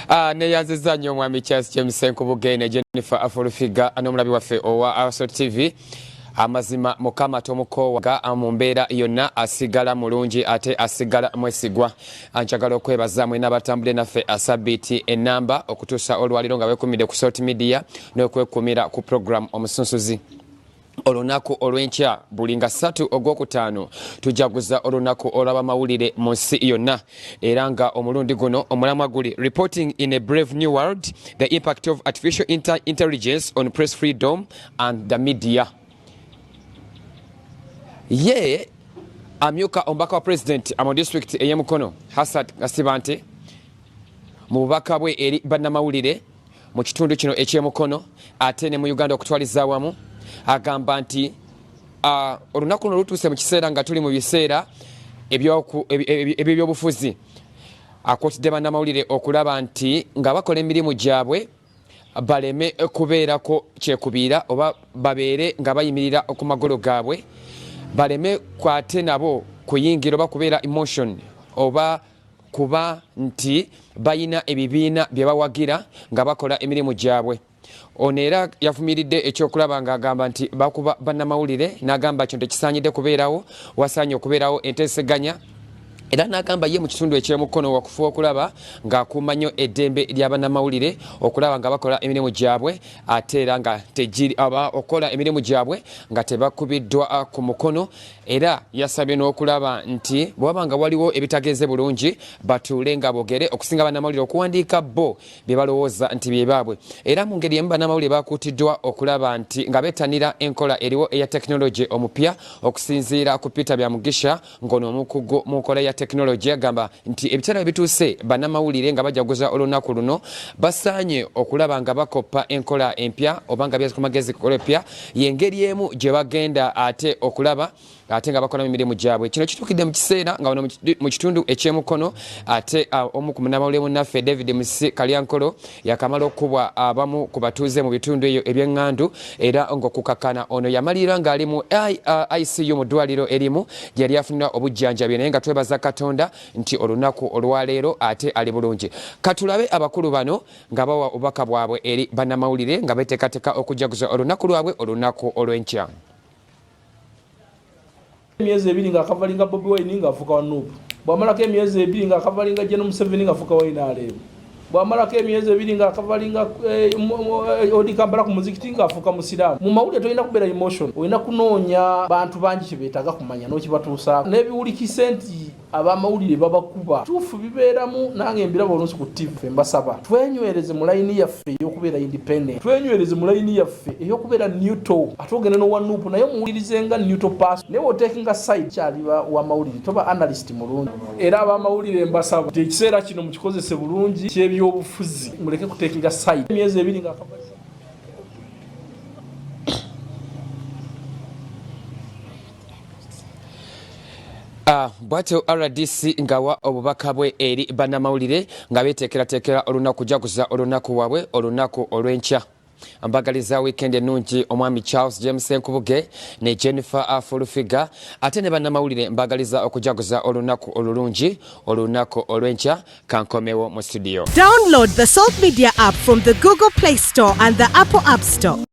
Neyanziza nnyo omwami Charles James Nkubuge ne Jennifer Afulufiga n'omulabi waffe owa Asot TV. Amazima mukama tomukowaga mu mbeera yonna asigala mulungi ate asigala mwesigwa. Anjagala okwebaza mwe n'abatambule naffe asabiti enamba okutuusa olwaliro nga weekumidde ku social media n'okwekumira ku program Omusnsuzi. Olunaku olw'enkya buli nga 3 Ogwokutaano tujaguza olunaku olw'abamawulire mu nsi yonna era nga omulundi guno omulamwa guli reporting in a brave new world the impact of artificial intelligence on press freedom and the media. Ye amyuka omubaka wa president mu district ey'Emukono Hassan ngasiba nti mu bubaka bwe eri bannamawulire mu kitundu kino eky'Emukono ate ne mu Uganda okutwaliza awamu agamba nti olunaku luno lutuuse mu kiseera nga tuli mu biseera eby'obufuzi. Akootidde bannamawulire okulaba nti nga bakola emirimu gyabwe baleme kubeerako kyekubiira oba babeere nga bayimirira ku magolo gaabwe, baleme kwate nabo kuyingira oba kubeera emotion oba kuba nti bayina ebibiina bye bawagira nga bakola emirimu gyabwe. Ono era yavumiridde ekyokulaba ng'agamba nti bakuba bannamawulire n'agamba kino tekisaanyidde kubeerawo, wasaanye okubeerawo enteeseganya. Era n'agamba ye mu kitundu eky'Emukono wakufuba okulaba ng'akuuma nnyo eddembe ly'abannamawulire okulaba nga bakola emirimu gyabwe ate era nga okola emirimu gyabwe nga tebakubiddwa ku mukono. Era yasabye n'okulaba nti bw'aba nga waliwo ebitagenze bulungi batuule nga boogere okusinga bannamawulire okuwandiika bo bye balowooza nti bye baabwe. Era mu ngeri emu bannamawulire bakuutiddwa okulaba nti nga beetanira enkola eriwo eya tekinologiya omupya okusinziira ku Peter Byamugisha ng'ono omukugu mu nkola ya Tekinologiya agamba nti ebiseera bituuse bannamawulire nga bajaguza olunaku luno basaanye okulaba nga bakoppa enkola empya oba nga ku magezi kola empya y'engeri emu gye bagenda ate okulaba ate nga bakola emirimu gyabwe. Kino kituukidde mu kiseera nga wano mu kitundu eky'Emukono ate omu ku munnamawulire munnaffe David Musi Kalyankolo yakamala okubwa abamu ku batuuze mu bitundu eyo eby'eŋŋandu era ng'okukakana ono yamalira ng'ali mu ICU mu ddwaliro erimu gye yali afunira obujjanjabi naye nga twebaza Katonda nti olunaku olwaleero ate ali bulungi. Katulabe abakulu bano nga bawa obubaka bwabwe eri bannamawulire nga beteekateeka okujaguza olunaku lwabwe olunaku olw'enkya. Emyezi 2 nga akavalinga Bobi Wine nga afuka wa Nuupu. Bwamalako emyezi 2 nga akavalinga General Museveni nga afuka wa Inaaleebo. Bwamalako emyezi 2 nga akavalinga Odikambala ku muzikiti nga afuka musiraamu. Mu mawulire tolina kubeera emotion. Olina kunoonya bantu bangi kye beetaaga kumanya n'okibatuusaako. N'ebiwulikise nti abamawulire babakuba. Tuufu bibeeramu nange mbiraba olunsi ku TV mbasaba. Twenywereze mu layini yaffe ey'okubeera independent. Twenywereze mu layini yaffe ey'okubeera neutral. Ate ogende n'owa Nuupu naye muwulirize nga neutral person. Naye oteekinga side kyali wa mawulire toba analyst mulungi. Era abamawulire mbasaba. Ekiseera kino mukikozese bulungi ky'ebyobufuzi. Muleke kuteekinga side. Emyezi 2 nga akavalinga bwatyo RDC ngawa obubaka bwe eri bannamawulire nga beteekerateekera olunaku kujaguza olunaku waabwe olunaku olw'enkya. Mbagaliza weekend ennungi omwami Charles James Nkubuge ne Jennifer Afulufiga ate ne bannamawulire mbagaliza okujaguza olunaku olulungi olunaku olw'enkya. Kankomewo mu studio. Download the Salt Media app from the Google Play Store and the Apple App Store.